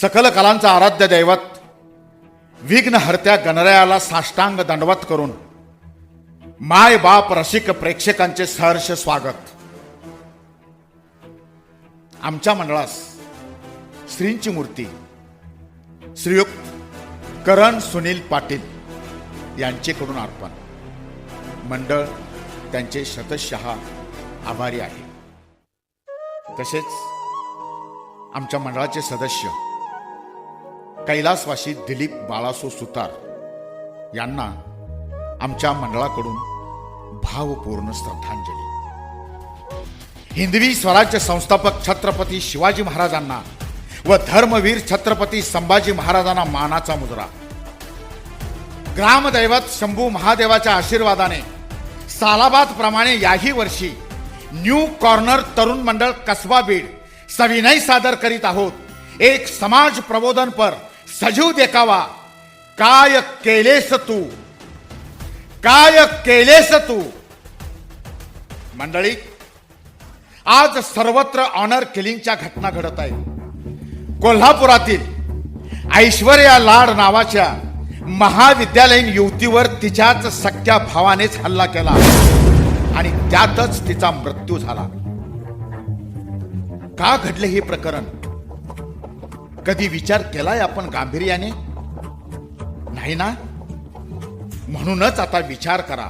सकल कलांचा आराध्य दैवत विघ्नहर्त्या गणरायाला साष्टांग दंडवत करून माय बाप रसिक प्रेक्षकांचे सहर्ष स्वागत। आमच्या मंडळास श्रींची मूर्ती श्रीयुक्त करण सुनील पाटील यांचेकडून अर्पण। मंडळ त्यांचे शतशः आभारी आहे। तसेच आमच्या मंडळाचे सदस्य कैलासवासी दिलीप बाळासो सुतार यांना आमच्या मंडळाकडून भावपूर्ण श्रद्धांजली। हिंदवी स्वराज्य संस्थापक छत्रपती शिवाजी महाराजांना व धर्मवीर छत्रपती संभाजी महाराजांना मानाचा मुजरा। ग्रामदैवत शंभू महादेवाच्या आशीर्वादाने सालाबाद प्रमाणे याही वर्षी न्यू कॉर्नर तरुण मंडळ कसबा बीड सविनय सादर करीत आहोत एक समाज प्रबोधन पर सजीव देखावा। काय केलेस तू, काय केलेस तू। मंडळी, आज सर्वत्र ऑनर किलिंगच्या घटना घडत आहेत। कोल्हापुरातील ऐश्वर्या लाड नावाच्या महाविद्यालयीन युवतीवर तिच्याच सख्या भावानेच हल्ला केला आणि त्यातच तिचा मृत्यू झाला। का घडले हे प्रकरण कधी विचार केलाय आपण गांभीर्याने? नाही ना? म्हणूनच आता विचार करा।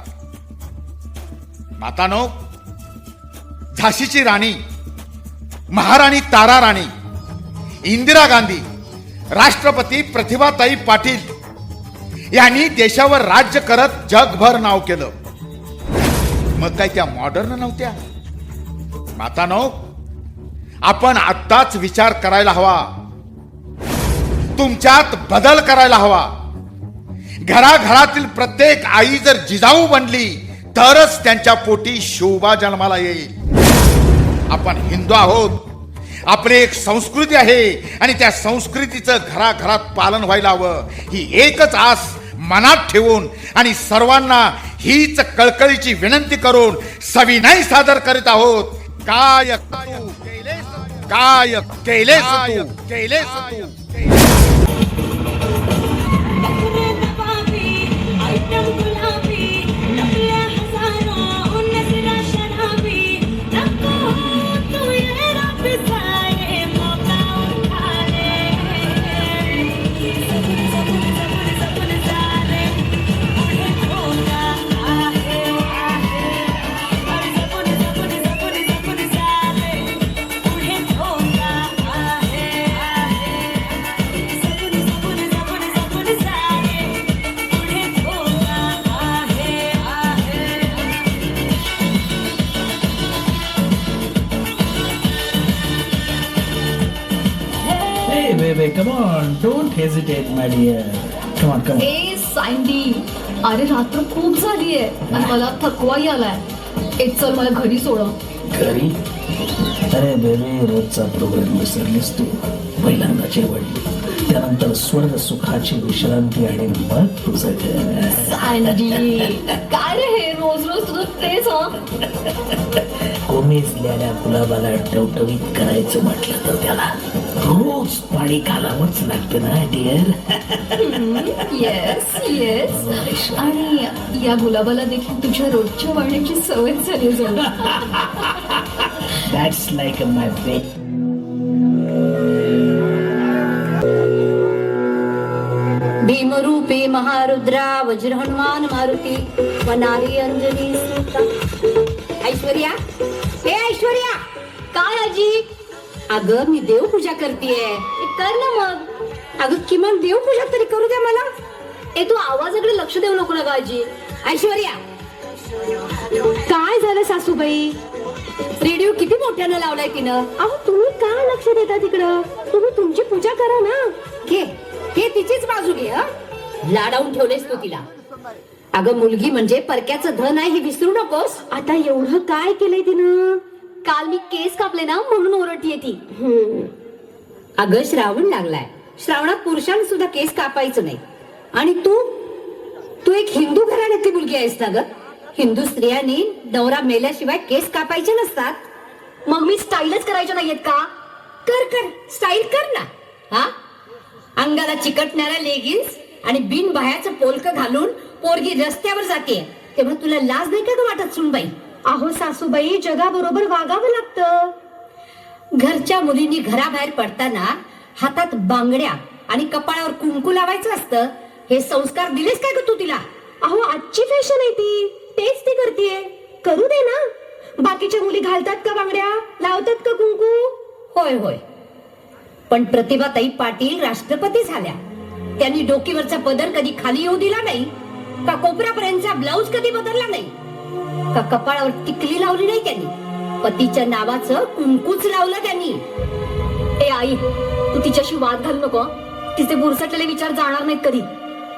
मातानो, झाशीची राणी महाराणी तारा राणी इंदिरा गांधी, राष्ट्रपती प्रतिभाताई पाटील यांनी देशावर राज्य करत जगभर नाव केलं। मग काय त्या मॉडर्न नव्हत्या? मातानो, आपण आत्ताच विचार करायला हवा, तुमच्यात बदल करायला हवा। घराघरातील प्रत्येक आई जर जिजाऊ बनली तरच त्यांच्या पोटी शोभा जन्माला येईल। आपण हिंदू आहोत, आपली एक संस्कृती आहे आणि त्या संस्कृतीचं घराघरात पालन व्हायला हवं ही एकच आस मनात ठेवून आणि सर्वांना हीच कळकळीची विनंती करून सविनय सादर करीत आहोत। काय केलेस तू, केलेस तू। Baby, come on, don't hesitate, my dear. Come on, come on. A sandy, अरे रात्र खूप झाली आहे आणि मला थकवाही आलाय। एक चल मला घरी सोड। घरी? अरे बेबी, रोजचा प्रोग्राम विसरलीस तू। पहिल्यांदा जेवण, त्यानंतर स्वर्ग सुखाची विश्रांती आणि मग तुझं घर। सँडी, काय रे हे रोज रोज तुझं तेच? कोमेजलेल्या गुलाबाला टवटवीत करायचं म्हटलं तर त्याला रोज पाणी घालावंच लागतं ना डिअर। येस येस, आणि या गुलाबाला देखील तुझ्या रोजच्या वाढण्याची सवय झाली जणू। That's like my baby. Bhimrupi Maharudra वज्र हनुमान मारुती वनारी अंजनी सुता। ऐश्वर्या, हे ऐश्वर्या। काय आजी? अगं मी देवपूजा करतेय, कर ना मग। अगं किमान देवपूजा तरी करू द्या मला। ए तू आवाजाकडे लक्ष देऊ नको ना आजी। ऐश्वर्या, काय झालं सासूबाई? रेडिओ किती मोठ्यानं लावलाय तिनं। अहो तुम्ही का लक्ष देता तिकडं? तुम्ही तुमची पूजा करा ना। घे घे, तिचीच बाजू घे। लाडावून ठेवलेस तू तिला। अगं मुलगी म्हणजे परक्याचं धन आहे हे विसरू नकोस। आता एवढं काय केलंय तिनं? काल मी केस कापले ना म्हणून ओरडतीये ती। अगं श्रावण लागलाय, श्रावणात पुरुषांना सुद्धा केस कापायचं नाही। आणि तू एक हिंदू घराण्यातली मुलगी आहेस ना ग? हिंदू स्त्रियांनी नवरा मेल्याशिवाय केस कापायचे नसतात। मग मी स्टाईलच करायच्या नाहीयेत का? कर कर, स्टाईल कर ना। हा, अंगाला चिकटणाऱ्या लेगिन्स आणि बिन बाह्याचं पोलक घालून पोरगी रस्त्यावर जाते तेव्हा तुला लाज नाही का ग वाटत सुनबाई? अहो सासूबाई, जगाबरोबर वागावं लागतं. घरच्या मुलींनी घराबाहेर पडताना हातात बांगड्या आणि कपाळावर कुंकू लावायचं असतं. हे संस्कार दिलेस काय ग तू तिला? अहो आजची फॅशन आहे ती, तेच ती करतीये. करू दे ना. बाकीच्या मुली घालतात का बांगड्या, लावतात का कुंकू? होय होय, पण प्रतिभाताई पाटील राष्ट्रपती झाल्या. त्यांनी डोकीवरचा पदर कधी खाली येऊ दिला नाही का? कोपऱ्यापर्यंतचा ब्लाऊज कधी बदलला नाही का? कपाळावर टिकली लावली नाही त्यांनी? पतीच्या नावाचं कुंकूच लावलं त्यांनी. ए आई, तू तिच्याशी वाद घालू नको. तिचे बुरसटलेले विचार जाणार नाहीत कधी.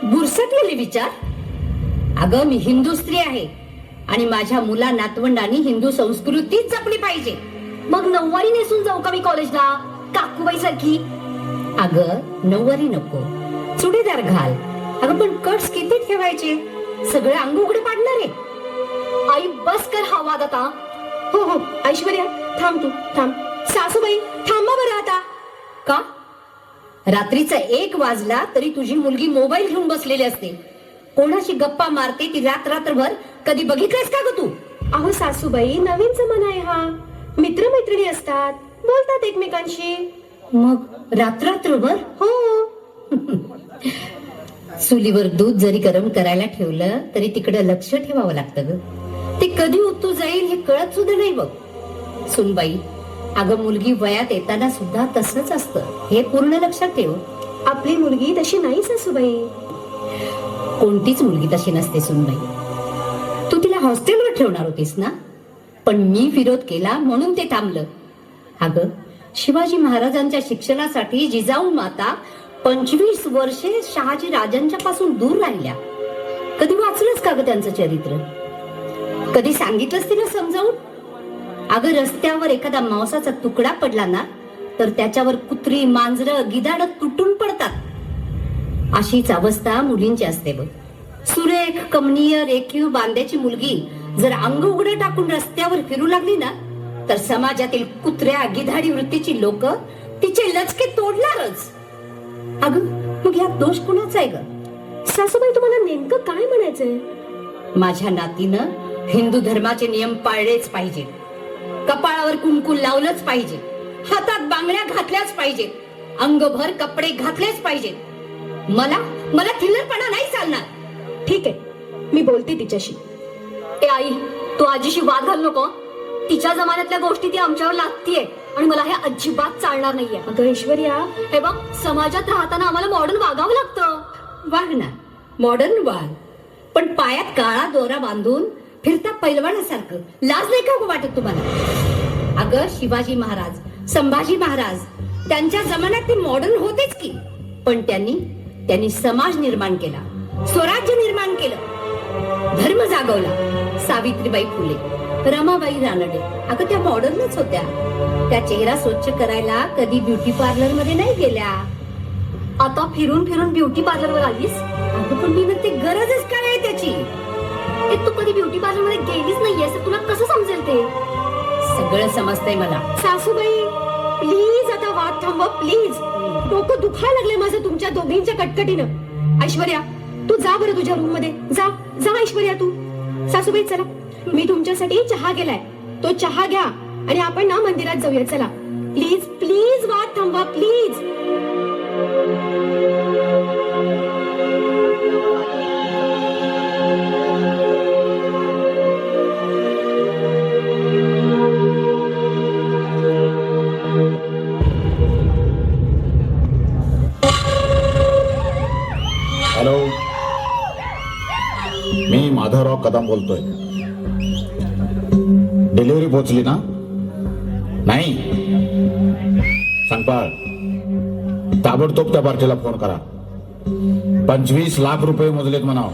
बुरसटलेले विचार? अगं मी हिंदू स्त्री आहे आणि माझ्या मुला नातवंडांनी हिंदू संस्कृतीच जपली पाहिजे. मग नऊवारी नेसून जाऊ का मी कॉलेजला, काकूबाई सारखी? अगं नऊवारी नको, चुडीदार घाल. अगं पण कट्स किती ठेवायचे? सगळे अंग उघडे पाडणार आहे. आई बस कर हा वाद आता. हो हो ऐश्वर्या, थांब तू थांब. सासूबाई थांबा बरं आता. का? रात्रीचा 1 वाजला तरी तुझी मुलगी मोबाईल घेऊन बसलेली असते. कोणाशी गप्पा मारते ती रात्रभर? कधी बघितलंयस का ग तू? अहो सासूबाई, नवीन जमाना आहे हा. मित्रमैत्रिणी असतात, बोलतात एकमेकांशी. मग रात्रभर? हो. चुलीवर दूध जरी गरम करायला ठेवलं तरी तिकडे लक्ष ठेवावं लागतं ग. ते कधी उतू जाईल हे कळत सुद्धा नाही बघ. सुनबाई, अगं मुलगी वयात येताना सुद्धा तसंच असतं, हे पूर्ण लक्षात ठेव. आपली मुलगी तशी नाही सासूबाई. कोणतीच मुलगी तशी नसते सुनबाई. तू तिला हॉस्टेलवर ठेवणार होतीस ना, पण मी विरोध केला म्हणून ते थांबलं. अगं शिवाजी महाराजांच्या शिक्षणासाठी जिजाऊ माता 25 वर्षे शहाजी राजांच्या पासून दूर राहिल्या. कधी वाचलंस का ग त्यांचं चरित्र? कधी सांगितलंस तिला समजावून? अगं रस्त्यावर एखादा मांसाचा तुकडा पडला ना तर त्याच्यावर कुत्री, मांजरं, गिधाडं तुटून पडतात. अशीच अवस्था मुलींची असते बघ. सुरेख, कमनीय, रेखीव बांध्याची मुलगी जर अंग उघडं टाकून रस्त्यावर फिरू लागली ना तर समाजातील कुत्र्या, गिधाडी वृत्तीची लोक तिचे लचके तोडणारच. अगं मग यात दोष कुणाचा आहे ग? सासूबाई, तुम्हाला नेमकं काय म्हणायचंय? माझ्या नातीनं हिंदू धर्माचे नियम पाळलेच पाहिजे. कपाळावर कुंकू लावलंच पाहिजे. हातात बांगड्या घातल्याच पाहिजे. अंगभर कपडे घातलेच पाहिजेत. मला थिल्लरपणा नाही चालणार. ठीक आहे, मी बोलते तिच्याशी. ए आई, तू आजीशी वाद घालू नको. तिच्या जमान्यातल्या गोष्टी ती आमच्यावर लागतीये आणि मला हे अजिबात चालणार नाहीये. अगं ऐश्वर्या, हे बघ, समाजात राहताना आम्हाला मॉडर्न वागावं लागतं. वाग ना, मॉडर्न वाग, पण पायात काळा दोरा बांधून फिरता पैलवानासारखं. लाज नाही का वाटत तुम्हाला? अगं शिवाजी महाराज, संभाजी महाराज त्यांच्या जमान्यात ते मॉडर्न होतेच की, पण त्यांनी समाज निर्माण केला, स्वराज्य निर्माण केलं, धर्म जागवला. सावित्रीबाई फुले, रमाबाई रानडे, अगं त्या मॉडर्नच होत्या. त्या चेहरा स्वच्छ करायला कधी ब्युटी पार्लर मध्ये नाही गेल्या. आता फिरून फिरून ब्युटी पार्लरवर आलीस. अगं पण मी म्हणते गरजच काय आहे त्याची? ए, तू कधी ब्युटी पार्लर मध्ये गेलीच नाहीयेस तर तुला कसं समजेल ते? सगळं समजतंय मला. सासूबाई प्लीज आता वाद थांबवा प्लीज. डोकं दुखायला लागले माझं तुमच्या दोघींच्या कटकटीनं. ऐश्वर्या, तू जा बरं तुझ्या रूम मध्ये. जा जा ऐश्वर्या तू. सासूबाई चला, मी तुमच्यासाठी चहा गेलाय, तो चहा घ्या आणि आपण ना मंदिरात जाऊया. चला प्लीज प्लीज, वाद थांबवा प्लीज. हॅलो, मी माधवराव कदम बोलतोय. डिलिव्हरी पोहोचली ना? नाही सांगपाळ, ताबडतोब त्या पार्टीला फोन करा. 25 लाख रुपये मोजलेत म्हणाव.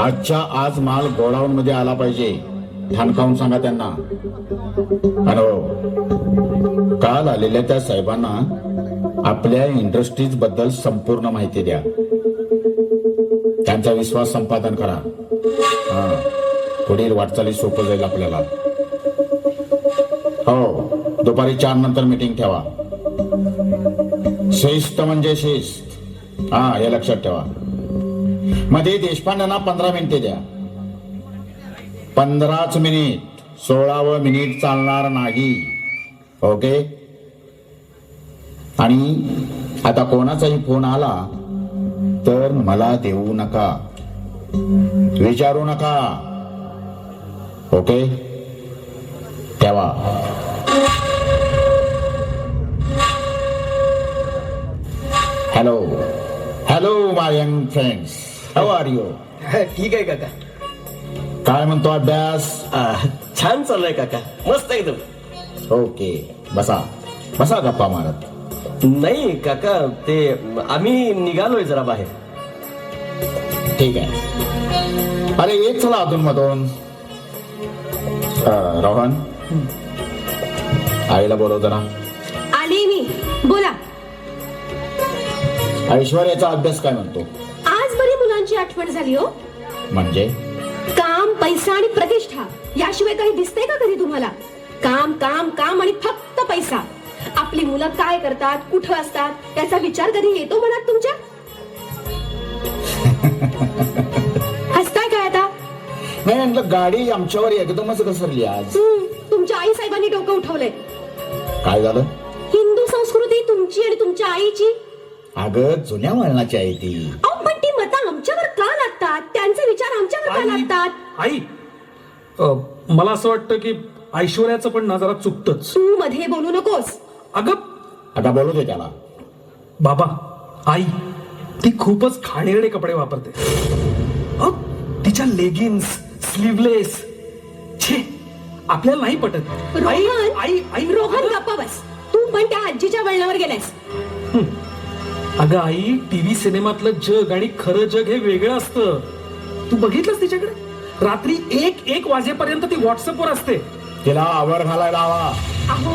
आजच्या आज माल गोडाऊन मध्ये आला पाहिजे. ठाणकावून सांगा त्यांना. हॅलो, काल आलेल्या त्या साहेबांना आपल्या इंडस्ट्रीज बद्दल संपूर्ण माहिती द्या. त्यांचा विश्वास संपादन करा. पुढील वाटचाली सोपं जाईल आपल्याला. हो, दुपारी 4 नंतर मीटिंग ठेवा. शिस्त म्हणजे शिस्त. हा, हे लक्षात ठेवा. मध्ये देशपांड्यांना 15 मिनिटे द्या. 15च मिनिट, 16वं मिनिट चालणार नाही. ओके. आणि आता कोणाचाही फोन आला तर मला देऊ नका, विचारू नका. ओके, ठेवा. Hello hello my young friends, how are you? ठीक आहे काका. काय म्हणतो अभ्यास? छान चाललंय काका, मस्त एकदम. ओके, बसा बसा गप्पा मारत. नाही काका, ते आम्ही निघालोय जरा बाहेर. ठीक आहे. अरे येत चला अधून मधून. रोहन, आईला बोलव जरा. आली मी, बोला. ऐश्वर्याचा अभ्यास काय म्हणतो? आज बरी मुलांची आठवण झाली हो. म्हणजे काम, पैसा आणि प्रतिष्ठा याशिवाय काही दिसतंय का कधी तुम्हाला? काम काम काम आणि फक्त पैसा. आपली मुलं काय करतात, कुठं असतात त्याचा विचार कधी येतो मनात तुमच्या? हसताय काय आता? नाही म्हटलं, गाडी आमच्यावर एकदमच घसरली आज. तुमच्या आई साहेबांनी डोकं उठवलंय. काय झालं? हिंदू संस्कृती तुमची आणि तुमच्या आईची. अगं, जुन्या वळणाची आहे ती. अहो, पण ती मतं आमच्यावर का लागतात? त्यांचे विचार आमच्यावर का लागतात? आई, मला असं वाटतं की ऐश्वर्याचं पण ना जरा चुकतच. तू मध्ये बोलू नकोस. अगं आता बोलू दे त्याला. बाबा, आई ती खूपच घाणेरडे कपडे वापरते. तिच्या लेगिन्स, स्लीवलेस, छे, आपल्याला नाही पटत. आई रोहन, आई आई रोहन गप्पा बस. तू पण त्या आजीच्या वळणावर गेलास. अगं आई, टीव्ही सिनेमातलं जग आणि खरं जग हे वेगळं असतं. तू बघितलंस तिच्याकडे? रात्री 1 वाजेपर्यंत ती व्हॉट्सअपवर असते. तिला आवर घालायला हवा. अहो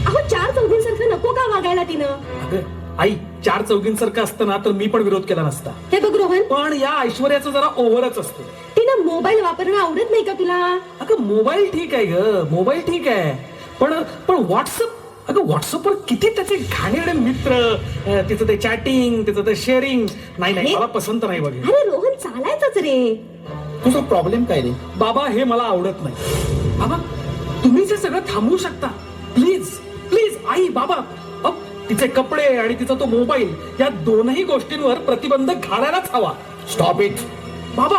अहो, 4 चौघींसारखं नको का वागायला तिनं? अगं आई, 4 चौघींसारखं असतं ना तर मी पण विरोध केला नसता. हे बघ रोहन, पण या ऐश्वर्याचं जरा ओव्हरच असतं. तिनं मोबाईल वापरणं आवडत नाही का तुला? अगं मोबाईल ठीक आहे ग, मोबाईल ठीक आहे, पण व्हॉट्सअप, अगं व्हॉट्सअपवर किती त्याचे घाणेरडे मित्र, तिचं ते चॅटिंग, तिचं ते शेअरिंग. नाही, मला पसंत नाही बघ. अरे रोहन, चालायचंच रे. तुझा प्रॉब्लेम काय रे? बाबा, हे मला आवडत नाही. बाबा, तुम्ही जे सगळं थांबवू शकता, प्लीज प्लीज. आई, बाबा, तिचे कपडे आणि तिचा तो मोबाईल, या दोनही गोष्टींवर प्रतिबंध घालायलाच हवा. Stop it. बाबा,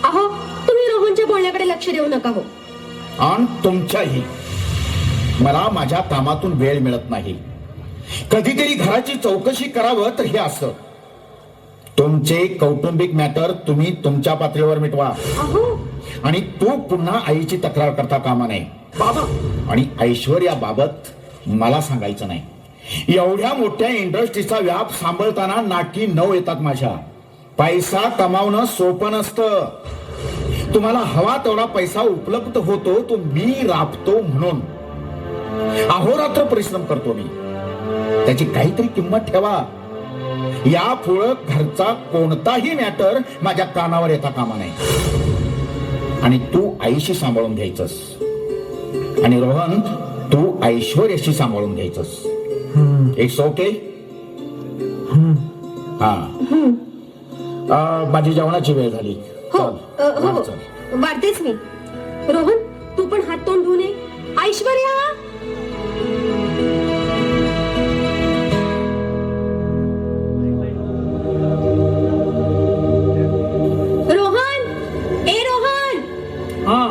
अहो, तुम्ही रोहनच्या बोलण्याकडे लक्ष देऊ नका हो. आणि तुमच्याही. मला माझ्या कामातून वेळ मिळत नाही. कधीतरी घराची चौकशी करावं तर हे असं. तुमचे कौटुंबिक मॅटर तुम्ही तुमच्या पातळीवर मिटवा. अहो, आणि तू पुन्हा आईची तक्रार करता कामा नये. बाबा, आणि ऐश्वर्याबाबत मला सांगायचं नाही. एवढ्या मोठ्या इंडस्ट्रीचा व्याप सांभाळताना नाटकी नऊ येतात माझ्या. पैसा कमावणं सोपं नसतं. तुम्हाला हवा तेवढा पैसा उपलब्ध होतो तो मी राबतो म्हणून. अहोरात्र परिश्रम करतो मी. त्याची काहीतरी किंमत ठेवा. यापुढं घरचा कोणताही मॅटर माझ्या कानावर येता कामा नये. आणि तू आईशी सांभाळून घ्यायचंस. आणि रोहन, तू ऐश्वर्याशी सांभाळून घ्यायचंस. It's okay. हा, माझी जेवणाची वेळ झाली. हो चल, हो, चल. वाढतेच मी. रोहन, तू पण हात तोंड धुवून ये. ऐश्वर्या, रोहन, ए रोहन. हा,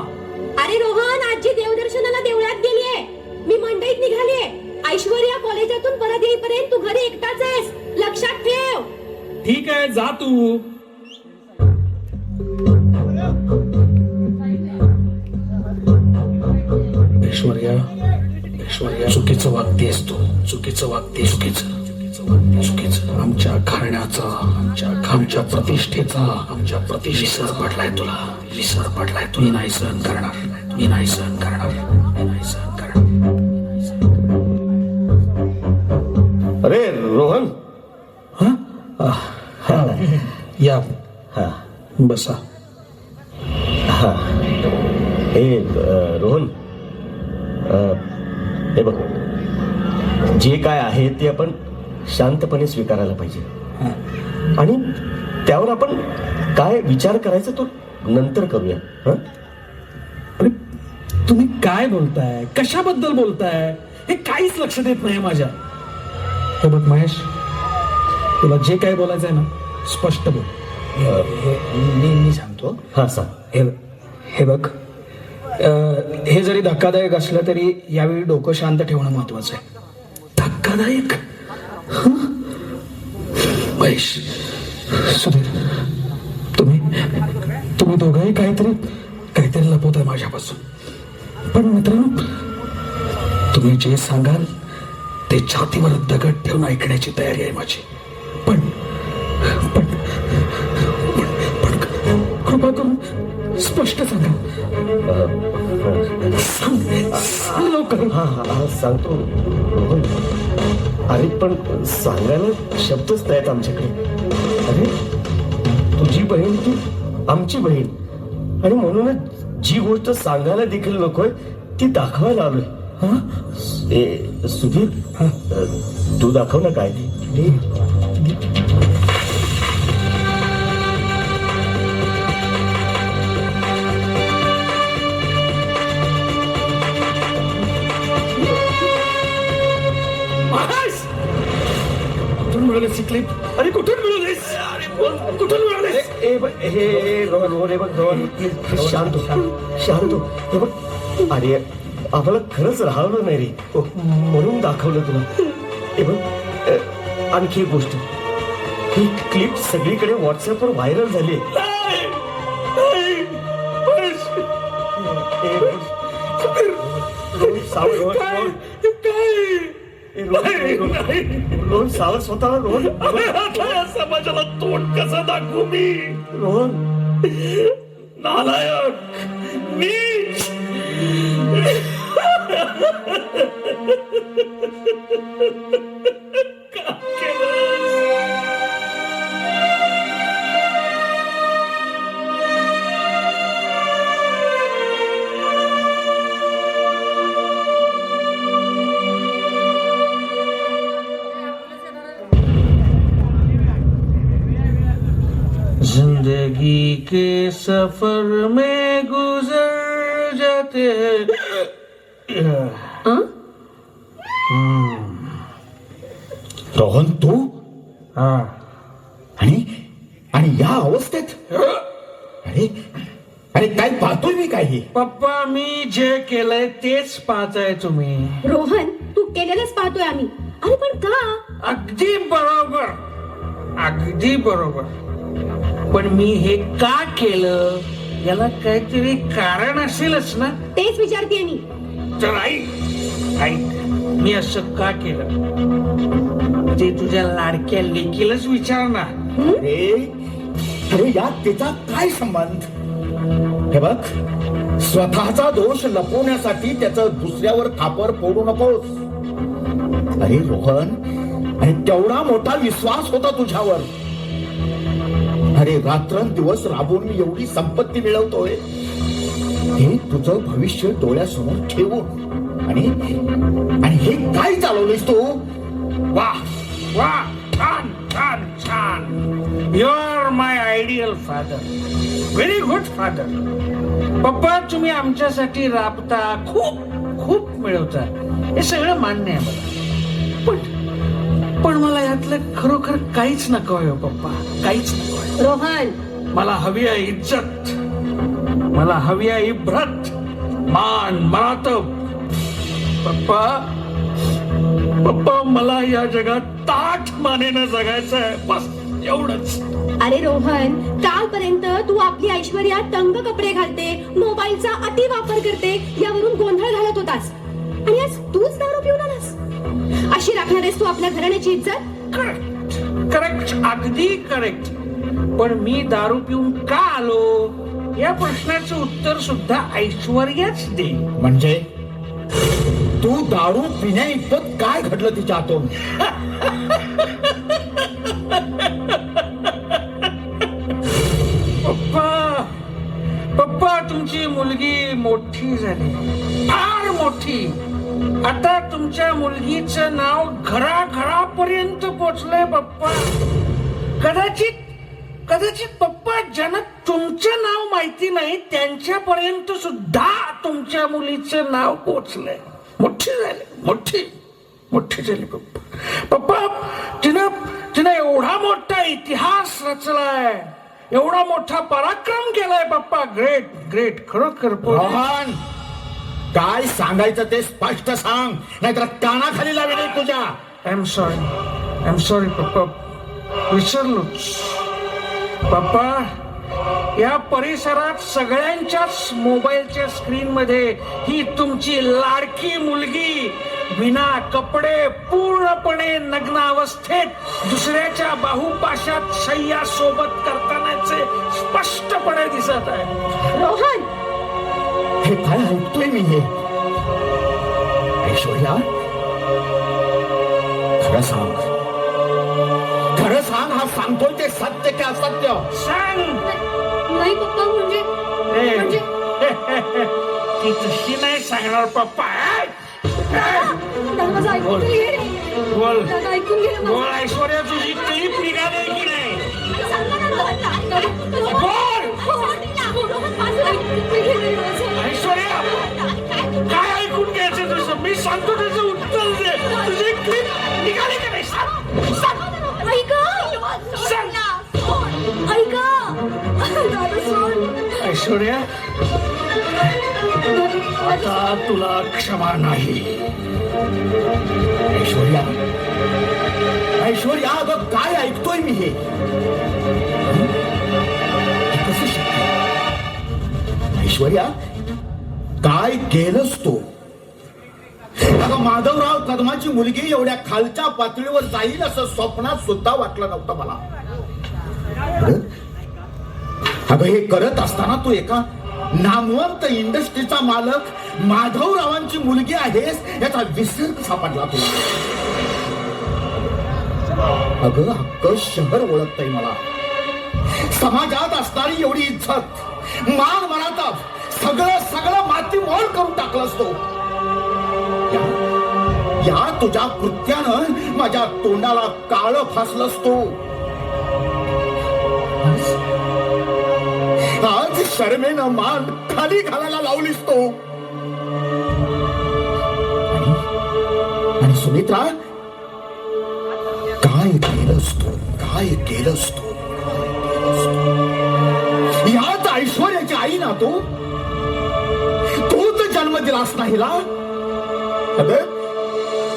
अरे रोहन, आजी देवदर्शनाला देवळात गेलीये. मी मंडईत निघालीये. ऐश्वर्या कॉलेजातून परत येईपर्यंत तू घरी एकटाच आहेस, लक्षात ठेव. ठीक आहे, जा तू. ऐश्वर्या, चुकीचं वागतेस तू. चुकीचं वागते. चुकीचं आमच्या घराण्याचा, आमच्या प्रतिष्ठेचा विसर पडलाय तुला. मी नाही सहन करणार. अरे रोहन, या, बसा. हे रोहन, हे बघ, जे काय आहे ते आपण शांतपणे स्वीकारायला पाहिजे आणि त्यावर आपण काय विचार करायचा तो नंतर करूया. हं? अरे तुम्ही काय बोलताय, कशाबद्दल बोलताय हे काहीच लक्ष देत नाही माझ्या. हे बघ महेश, तुला जे काय बोलायचं आहे ना स्पष्ट बोल. मी सांगतो. हा सांग. हे बघ, हे जरी धक्कादायक असलं तरी यावेळी डोकं शांत ठेवणं महत्वाचं आहे. धक्कादायक? महेश, सुधीर, तुम्ही दोघंही काहीतरी लपवत आहे माझ्यापासून. पण मित्रांनो, तुम्ही जे सांगाल ते छातीवर दगड ठेवून ऐकण्याची तयारी आहे माझी. पण पण पण कृपा करून स्पष्ट सांगा. सांग लवकर. हा सांगतो रोहन. अरे पण सांगायला शब्दच नाहीत आमच्याकडे. अरे तुझी बहीण तू आमची बहीण आणि म्हणूनच जी गोष्ट सांगायला देखील नकोय ती दाखवायला आलोय. सुधीर, तू दाखव ना काय ते. कुठून मिळालेस ही क्लिप? अरे कुठून मिळालेस? कुठून मिळालेस? हे रोहन, हे बघ रोहन, प्लीज शांत हो. हे बघ, अरे आम्हाला खरंच राहवलं नाही रे, म्हणून दाखवलं तुला. हे बघ, आणखी एक गोष्ट, ही क्लिप सगळीकडे व्हॉट्सअपवर व्हायरल झाली. रोहन सावध स्वतःला. रोहन, समाजाला तोंड कसं दाखवू मी? रोहन नालायक, नीच. का केलंस? जिंदगी के सफर में गुजर जाते. रोहन, तू हा, आणि आणि या अवस्थेत? अरे अरे काय पाहतोय मी? काय हे? पप्पा मी जे केलंय तेच पाहताय तुम्ही. रोहन, तू केलेलंच पाहतोय आम्ही. अरे पण का? अगदी बरोबर, अगदी बरोबर. पण मी हे का केलं याला काहीतरी कारण असेलच ना. तेच विचारतेय मी. तर ऐक, मी असं का केलं ते तुझ्या लाडक्या लेकीलाच विचार ना. अरे यात तिचा काय संबंध? हे बघ, स्वतःचा दोष लपवण्यासाठी त्याचं दुसऱ्यावर खापर फोडू नकोस. अरे रोहन, आणि तेवढा मोठा विश्वास होता तुझ्यावर. अरे रात्रंदिवस राबून मी एवढी संपत्ती मिळवतोय, हे तुझं भविष्य डोळ्यासमोर ठेवून, आणि हे काय चालवलंयस तू? वाह वाह, छान छान छान. You are my ideal father, very good father. पप्पा तुम्ही आमच्यासाठी राबता, खूप खूप मिळवता, हे सगळं मान्य आहे मला. पण मला यातलं खरोखर काहीच नको आहे पप्पा, काहीच नको. रोहन, मला हवी आहे इज्जत, मला हवी आहे इब्रत, मान, मरातब. पप्पा मला या जगात ताठ मानेनं जगायचं आहे, बस एवढंच. अरे रोहन, कालपर्यंत तू आपली ऐश्वर्या तंग कपडे घालते, मोबाईलचा अति वापर करते यावरून गोंधळ घालत होतास, आणि आज तूच दारू पिऊन आलास. अशी राखणारेस तू आपल्या घराण्याची इज्जत? करेक्ट करेक्ट, अगदी करेक्ट. पण मी दारू पिऊन का आलो या प्रश्नाचं उत्तर सुद्धा ऐश्वर्याच दे. म्हणजे तू दारू पिण्या इतपत काय घडलं तिच्या हातून? पप्पा तुमची मुलगी मोठी झाली, फार मोठी. आता तुमच्या मुलगीचं नाव घराघरापर्यंत पोचले पप्पा. कदाचित पप्पा ज्यांना तुमचं नाव माहिती नाही त्यांच्यापर्यंत सुद्धा तुमच्या मुलीचं नाव पोचलंय. मोठी झाली पप्पा. तिनं एवढा मोठा इतिहास रचलाय, एवढा मोठा पराक्रम केलाय पप्पा. ग्रेट खरोखर. रोहन, काय सांगायचं ते स्पष्ट सांग, नाहीतर कानाखाली लावेल तुझ्या. आय एम सॉरी पप्पा, विसरलोच. पप्पा, या परिसरात सगळ्यांच्याच मोबाईलच्या स्क्रीन मध्ये ही तुमची लाडकी मुलगी विना कपडे पूर्णपणे नग्न अवस्थेत दुसऱ्याच्या बाहुपाशात शय्या सोबत करतानाचे स्पष्टपणे दिसत आहे. रोहन, हे काय ऐकतोय मी हे? ऐश्वर्या, खरं सांग, हा सांगतोय ते सत्य की असत्य? सांग. नाही पप्पा, म्हणजे ती तशी नाही सांगणार पप्पा. दादा माझं ऐकून घे रे. बोल दादा ऐकून घे ना. बोल ऐश्वर्या, तुझी क्लिप निघाली की नाही? ऐश्वर्या, काय ऐकून घ्यायचं तुझं? मी सांगतो त्याचं उत्तर दे. तुझी क्लिप निघाली की नाही? सांग. ऐश्वर्या, आता तुला क्षमा नाही. ऐश्वर्या, अगं काय ऐकतोय मी हे? कसं शक्य? ऐश्वर्या, काय केलंस तू? अगं माधवराव कदमाची मुलगी एवढ्या खालच्या पातळीवर जाईल असं स्वप्नात सुद्धा वाटलं नव्हतं मला. अगं हे करत असताना तू एका नामवंत इंडस्ट्रीचा मालक माधवरावांची मुलगी आहेस याचा विसर सापडला तुला. अगं अख्खं शहर ओळखतंय मला. समाजात असणारी एवढी इज्जत, मान मनात सगळं मातीमोल करून टाकलंस तो. या तुझ्या कृत्यानं माझ्या तोंडाला काळं फासलंस तू. आज शर्मेनं मान खाली घालायला लावलीस तो. आणि सुमित्रा, काय केलंस तू? याच ऐश्वर्याची आई ना तूच जन्म दिलास नाही ला.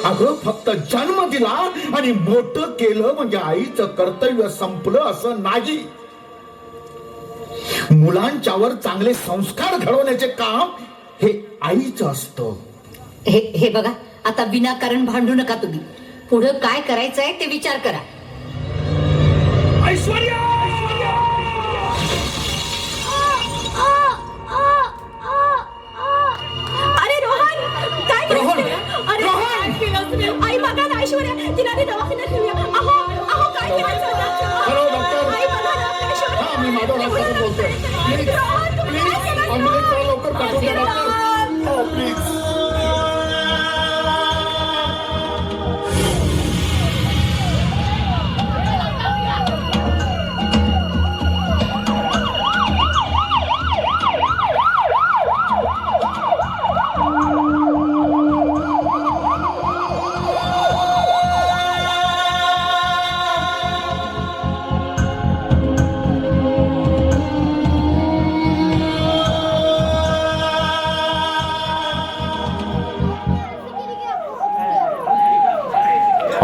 अगं फक्त जन्म दिला आणि मोठं केलं म्हणजे आईचं कर्तव्य संपलं असं नाही. मुलांच्यावर चांगले संस्कार घडवण्याचे काम हे आईचं असतं. हे बघा, आता विनाकारण भांडू नका तुम्ही. पुढं काय करायचंय ते विचार करा. ऐश्वर्या, अरे रोहन, काय केलं? आई बघा ना, ऐश्वर्या तिला दवाखान्यात घेऊया. अहो काय करायचं? Hello doctor. आई बघा ना, ऐश्वर्या. हा, मी माधवराव बोलतोय. प्लीज ॲम्ब्युलन्स लवकर पाठवून द्या डॉक्टर. प्लीज.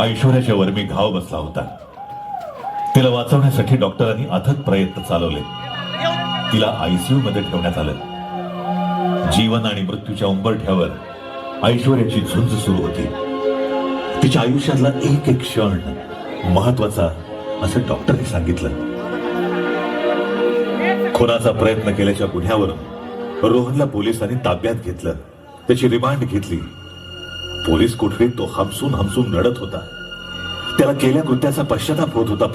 ऐश्वर्याच्या वर्मी घाव बसला होता. तिला वाचवण्यासाठी डॉक्टरांनी अथक प्रयत्न चालवले. तिला आयसीयू मध्ये ठेवण्यात आलं. जीवन आणि मृत्यूच्या उंबरठ्यावर ऐश्वर्याची झुंज सुरू होती. तिच्या आयुष्यातला एक एक क्षण महत्वाचा असं डॉक्टरने सांगितलं. खुनाचा प्रयत्न केल्याच्या गुन्ह्यावरून रोहनला पोलिसांनी ताब्यात घेतलं. त्याची रिमांड घेतली. पोलीस कोठडीत तो हमसून रडत होता. त्याला केल्या कृत्याचा पश्चाताप होत होता.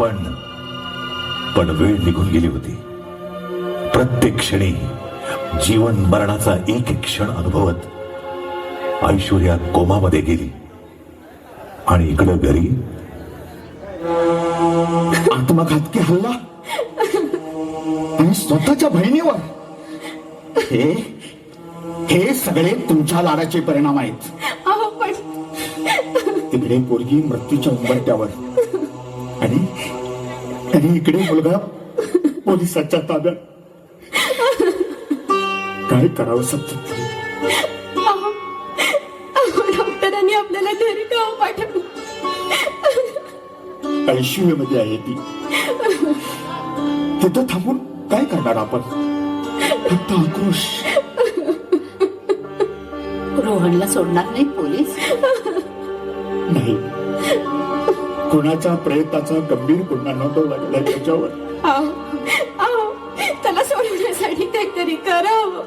पण वेळ निघून गेली होती. प्रत्येक क्षणी जीवन मरणाचा एक एक क्षण अनुभवत ऐश्वर्या कोमामध्ये गेली. आणि इकडं घरी आत्मघातकी हल्ला आणि स्वतःच्या बहिणीवर, हे सगळे तुमच्या लाडाचे परिणाम आहेत. अहो पण तिकडे पोरगी मृत्यूच्या उंबरट्यावर आणि इकडे मुलगा पोलिसांच्या ताब्यात. काय करावं सत्य? डॉक्टरांनी आपल्याला घरी का पाठवलं? ICU मध्ये आहे ती. तिथं थांबून काय करणार आपण? फक्त आक्रोश. रोहनला सोडणार नाही पोलीस? नाही, कुणाच्या प्रयत्नाचा गंभीर गुन्हा नोंदवला गेला त्याच्यावर. अहो त्याला सोडवण्यासाठी काहीतरी करावं.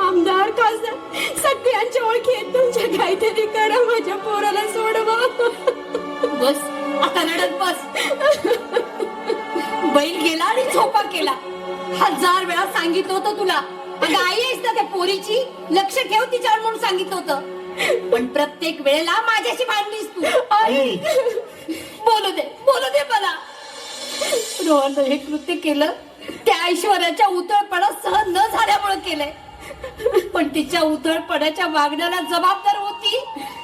आमदार खासदार सगळ्यांच्या ओळखी आहेत तुमच्या, काहीतरी करा, माझ्या पोराला सोडवा. बस आता रडत बस. बैल गेला आणि झोपा केला. 1000 वेळा सांगितलं होतं तुला, अगं आई आहेस ना त्या पोरीची, लक्ष ठेव तिच्यावर म्हणून सांगितलं होतं. पण प्रत्येक वेळेला माझ्याशी भांडलीस तू. बोलू दे मला. रोहन हे कृत्य केलं त्या ऐश्वर्याच्या उतळपणा सहन न झाल्यामुळे केलंय. पण तिच्या उतळपणाच्या वागण्याला जबाबदार होती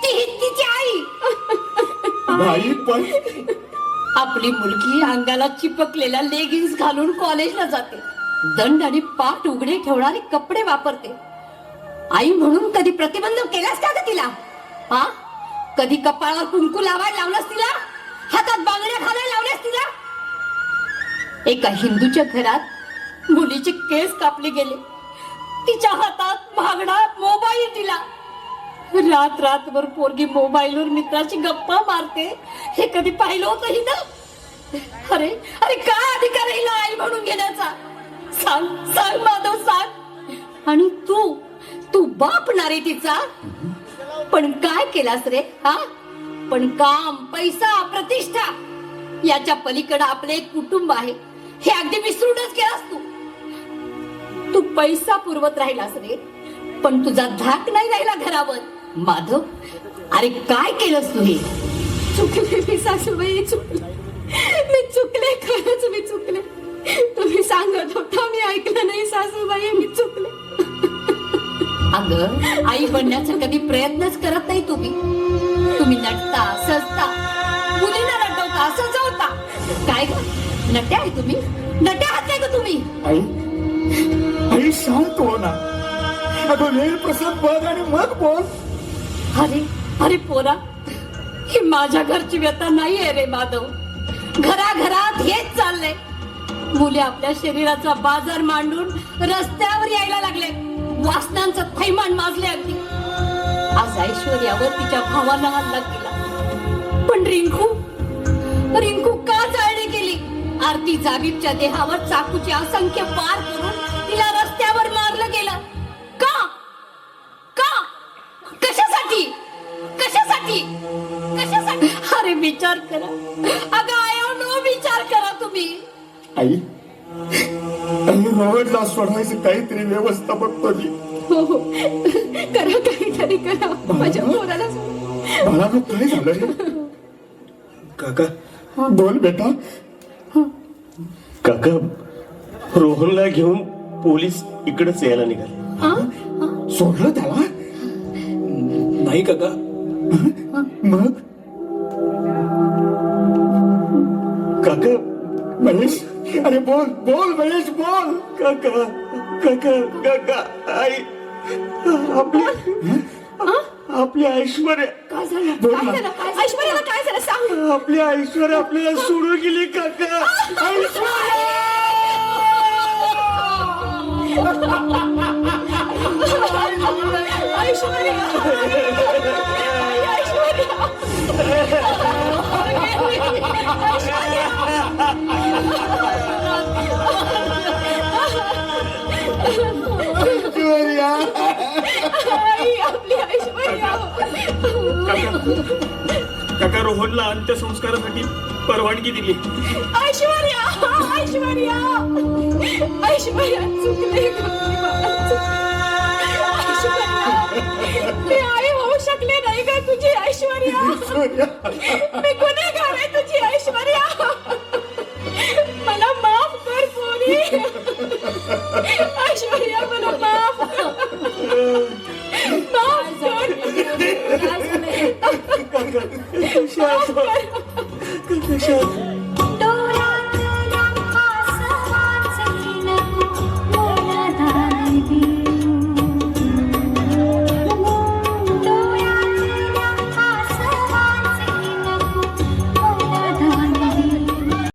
ती तिची आई. नाही, पण आपली मुलगी अंगाला चिपकलेल्या लेगिन्स घालून कॉलेजला जाते, दंड आणि पाठ उघडे ठेवणारे कपडे वापरते. आई म्हणून कधी प्रतिबंध केलास का ग तिला? हा, कधी कपाळावर कुंकू लावायला लावलास तिला? हातात बांगड्या घालायला लावल्यास तिला? एका हिंदूच्या घरात मुलीचे केस कापले गेले, तिच्या हातात महागडा मोबाईल दिला. रात्रभर पोरगी मोबाईलवर मित्राची गप्पा मारते, हे कधी पाहिलं होतं हिनं? अरे काय अधिकार आहे हिला आई म्हणून घेण्याचा? सांग माधव, सांग. आणि तू बाप ना रे तिचा? पण काय केलास रे? हा, पण काम, पैसा, प्रतिष्ठा याच्या पलीकडे आपले एक कुटुंब आहे हे अगदी विसरूनच गेलास तू पैसा पुरवत राहिलास रे, पण तुझा धाक नाही राहिला घरावर. माधव, अरे काय केलंस तू हे? चुकले मी सासूबाई, मी चुकले, खरंच मी चुकले. तुम्ही सांगत होता, मी ऐकलं नाही सासूबाई, मी चुकले. अगं, आई बनण्याचा कधी प्रयत्नच करत नाही तुम्ही नटता, सजता, मुलीला नटवता, सजवता. काय ग, नट्या आहे तुम्ही? नट्या आहात काय ग तुम्ही? आई शांत हो ना. अगं, वेळ प्रसंग बघ आणि मग बोल. अरे पोरा, ही माझ्या घरची व्यथा नाहीये रे माधव. घराघरात हेच चाललंय. मुले आपल्या शरीराचा बाजार मांडून रस्त्यावर यायला लागले, वासनांचं थैमान माजले अगदी. आज ऐश्वर्यावर तिच्या भावाला हल्ला केला, पण रिंकू का जाळली गेली? आरती जागीरच्या देहावर चाकूचे असंख्य वार करून तिला रस्त्यावर मारलं गेलं. का? कशासाठी? अरे विचार करा. अगं आया, विचार करा तुम्ही. आई रोहनला सोडवायची काहीतरी व्यवस्था बघतो मी. हो, करा, काहीतरी करा, माझ्या पोराला सोडवा. मला काय झालं रे? काका, बोल बेटा. काका, रोहनला घेऊन पोलीस इकडेच यायला निघाले. सोडलं त्याला? नाही काका. मग काका, महेश, अरे बोल महेश, बोल. काका, आई, आपली ऐश्वर्या. काय झालं? बोल काय ना. झालं? ऐश्वर्याला काय झालं? सांग. आपली ऐश्वर्या आपल्याला सोडून गेली काका. काका, रोहनला अंत्यसंस्कारासाठी परवानगी दिली. ऐश्वर्या चुकले. मी आई होऊ शकले नाही का तुझी ऐश्वर्या? मी गुन्हेगार आहे तुझी ऐश्वर्या. ऐश्वर्या मला माफ कर. शांत